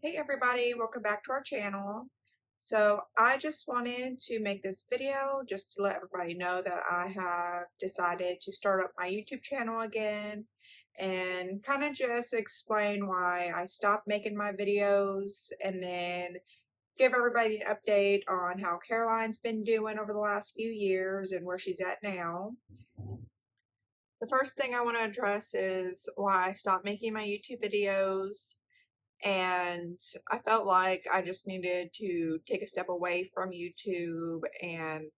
Hey everybody, welcome back to our channel. So I just wanted to make this video just to let everybody know that I have decided to start up my YouTube channel again and kind of just explain why I stopped making my videos and then give everybody an update on how Caroline's been doing over the last few years and where she's at now. The first thing I want to address is why I stopped making my YouTube videos, and I felt like I just needed to take a step away from YouTube and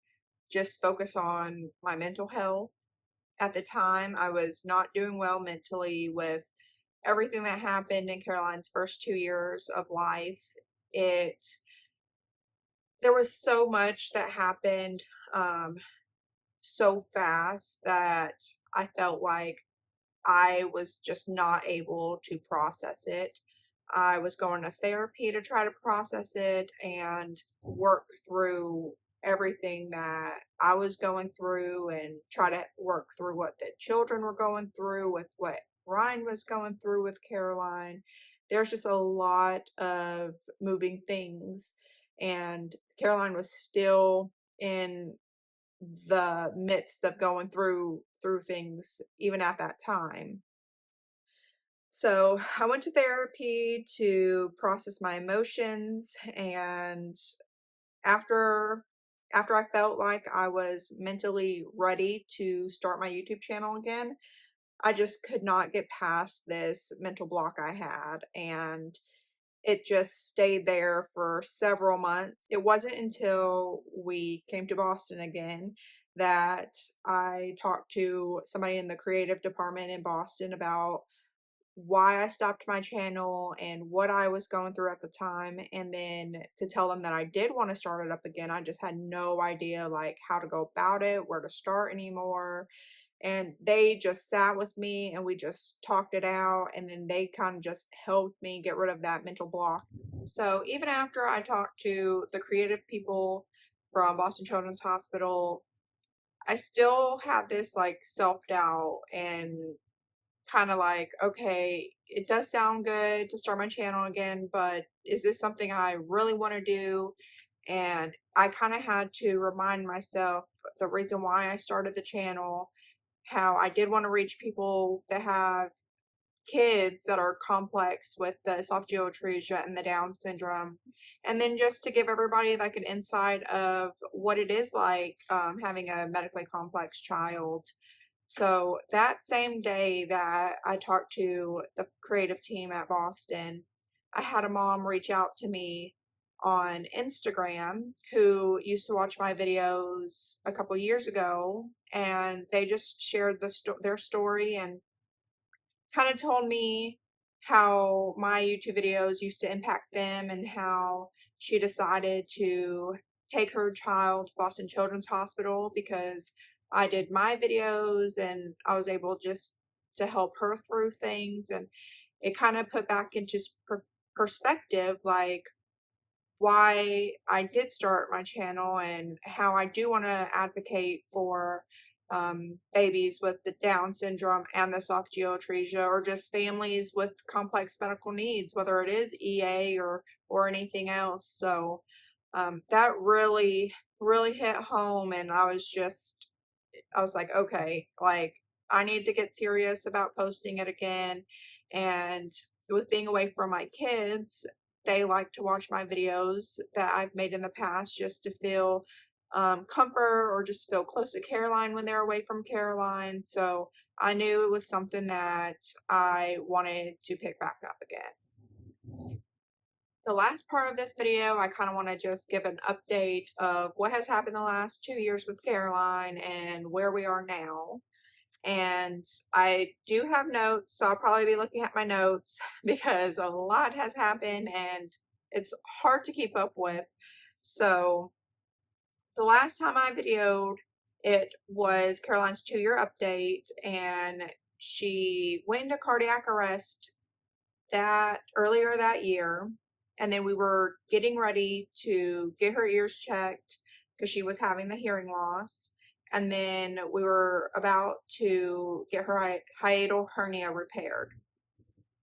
just focus on my mental health. At the time, I was not doing well mentally with everything that happened in Caroline's first 2 years of life. It There was so much that happened so fast that I felt like I was just not able to process it. I was going to therapy to try to process it and work through everything that I was going through and try to work through what the children were going through with what Ryan was going through with Caroline. There's just a lot of moving things, and Caroline was still in the midst of going through things even at that time. So I went to therapy to process my emotions, and after after I felt like I was mentally ready to start my YouTube channel again, I just could not get past this mental block I had, and it just stayed there for several months. It wasn't until we came to Boston again that I talked to somebody in the creative department in Boston about why I stopped my channel and what I was going through at the time, and then to tell them that I did want to start it up again. I just had no idea like how to go about it, where to start anymore. And they just sat with me and we just talked it out, and then they kind of just helped me get rid of that mental block. So even after I talked to the creative people from Boston Children's Hospital, I still had this like self-doubt and kind of like, okay, it does sound good to start my channel again, but is this something I really want to do? And I kind of had to remind myself the reason why I started the channel, how I did want to reach people that have kids that are complex with the esophageal atresia and the Down syndrome, and then just to give everybody like an insight of what it is like having a medically complex child. So that same day that I talked to the creative team at Boston, I had a mom reach out to me on Instagram who used to watch my videos a couple years ago, and they just shared their story and kind of told me how my YouTube videos used to impact them and how she decided to take her child to Boston Children's Hospital because I did my videos and I was able just to help her through things. And it kind of put back into perspective, like why I did start my channel and how I do want to advocate for babies with the Down syndrome and the esophageal atresia, or just families with complex medical needs, whether it is EA or anything else. So that really hit home, and I was like, okay, like I need to get serious about posting it again. And with being away from my kids, they like to watch my videos that I've made in the past just to feel comfort or just feel close to Caroline when they're away from Caroline. So I knew it was something that I wanted to pick back up again. The last part of this video, I kind of want to just give an update of what has happened the last 2 years with Caroline and where we are now. And I do have notes, so I'll probably be looking at my notes because a lot has happened and it's hard to keep up with. So the last time I videoed, it was Caroline's 2-year update, and she went into cardiac arrest that earlier that year, and then we were getting ready to get her ears checked because she was having the hearing loss, and then we were about to get her hiatal hernia repaired.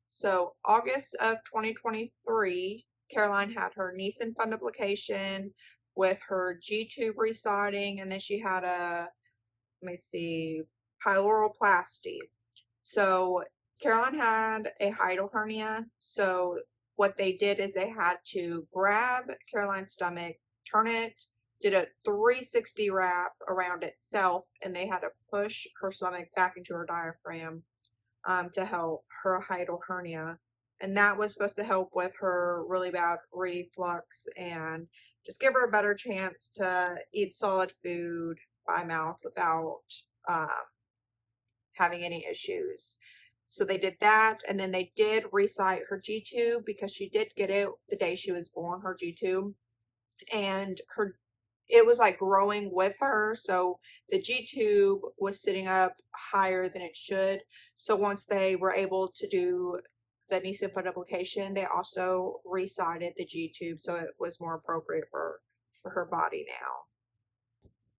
So August of 2023, Caroline had her Nissen fundoplication with her G-tube residing, and then she had a, let me see, pyloroplasty. So Caroline had a hiatal hernia. So what they did is they had to grab Caroline's stomach, turn it, did a 360 wrap around itself, and they had to push her stomach back into her diaphragm to help her hiatal hernia. And that was supposed to help with her really bad reflux and just give her a better chance to eat solid food by mouth without um, having any issues. So they did that, and then they did recite her G-tube because she did get it the day she was born, her G-tube, and it was like growing with her. So the G-tube was sitting up higher than it should. So once they were able to do the Nissen fundoplication, they also recited the G-tube so it was more appropriate for her body now.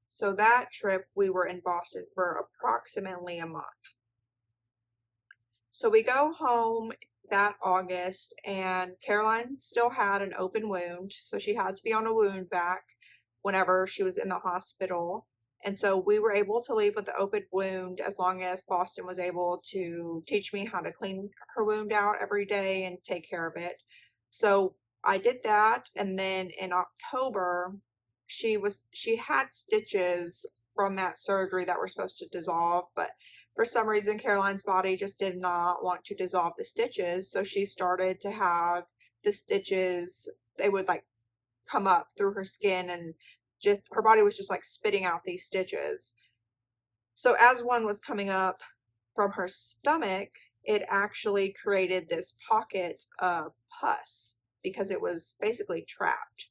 So that trip, we were in Boston for approximately a month. So we go home that August, and Caroline still had an open wound, so she had to be on a wound vac whenever she was in the hospital. And so we were able to leave with the open wound as long as Boston was able to teach me how to clean her wound out every day and take care of it. So I did that, and then in October, she had stitches from that surgery that were supposed to dissolve, but for some reason Caroline's body just did not want to dissolve the stitches, so she started to have the stitches, they would like come up through her skin, and just her body was just like spitting out these stitches. So as one was coming up from her stomach, it actually created this pocket of pus because it was basically trapped.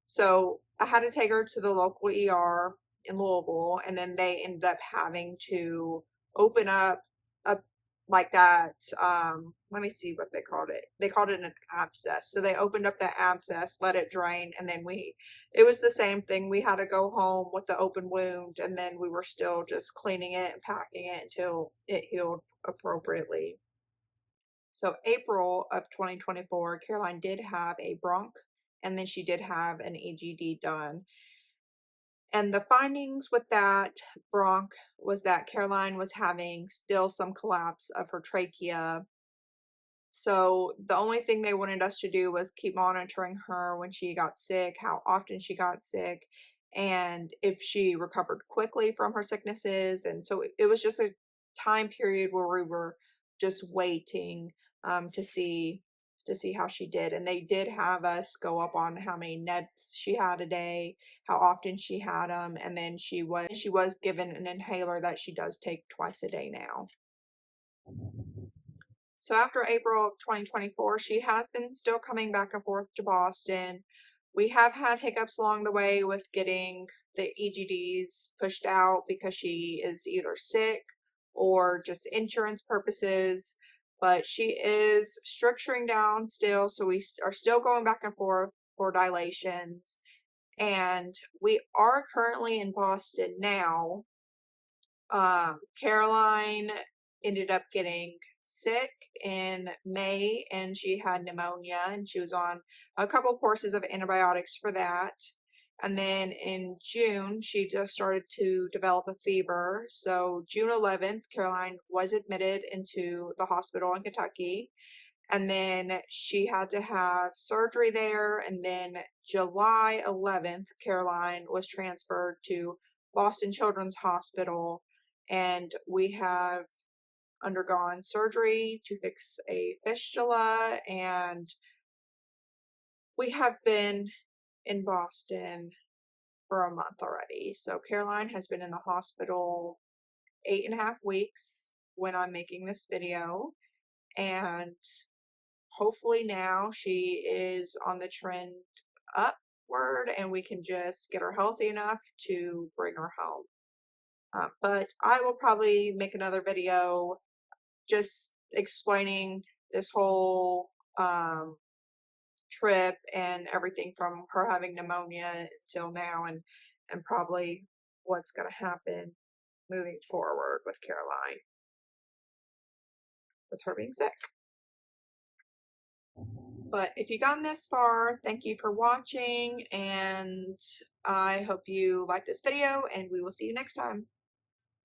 So I had to take her to the local ER in Louisville, and then they ended up having to open up a like that. Let me see what they called it. They called it an abscess. So they opened up the abscess, let it drain, and then it was the same thing. We had to go home with the open wound, and then we were still just cleaning it and packing it until it healed appropriately. So April of 2024, Caroline did have a bronch, and then she did have an EGD done. And the findings with that bronch was that Caroline was having still some collapse of her trachea. So the only thing they wanted us to do was keep monitoring her when she got sick, how often she got sick, and if she recovered quickly from her sicknesses. And so it was just a time period where we were just waiting to see how she did. And they did have us go up on how many nebs she had a day, how often she had them, and then she was given an inhaler that she does take twice a day now. So after April of 2024, she has been still coming back and forth to Boston. We have had hiccups along the way with getting the EGDs pushed out because she is either sick or just insurance purposes, but she is structuring down still, so we are still going back and forth for dilations. And we are currently in Boston now. Caroline ended up getting sick in May, and she had pneumonia, and she was on a couple courses of antibiotics for that. And then in June, she just started to develop a fever. So June 11th, Caroline was admitted into the hospital in Kentucky. And then she had to have surgery there. And then July 11th, Caroline was transferred to Boston Children's Hospital. And we have undergone surgery to fix a fistula, and we have been in Boston for a month already. So Caroline has been in the hospital 8.5 weeks when I'm making this video, and hopefully now she is on the trend upward and we can just get her healthy enough to bring her home. But I will probably make another video just explaining this whole trip and everything from her having pneumonia till now, and probably what's going to happen moving forward with Caroline with her being sick. But if you've gotten this far, thank you for watching, and I hope you like this video, and we will see you next time.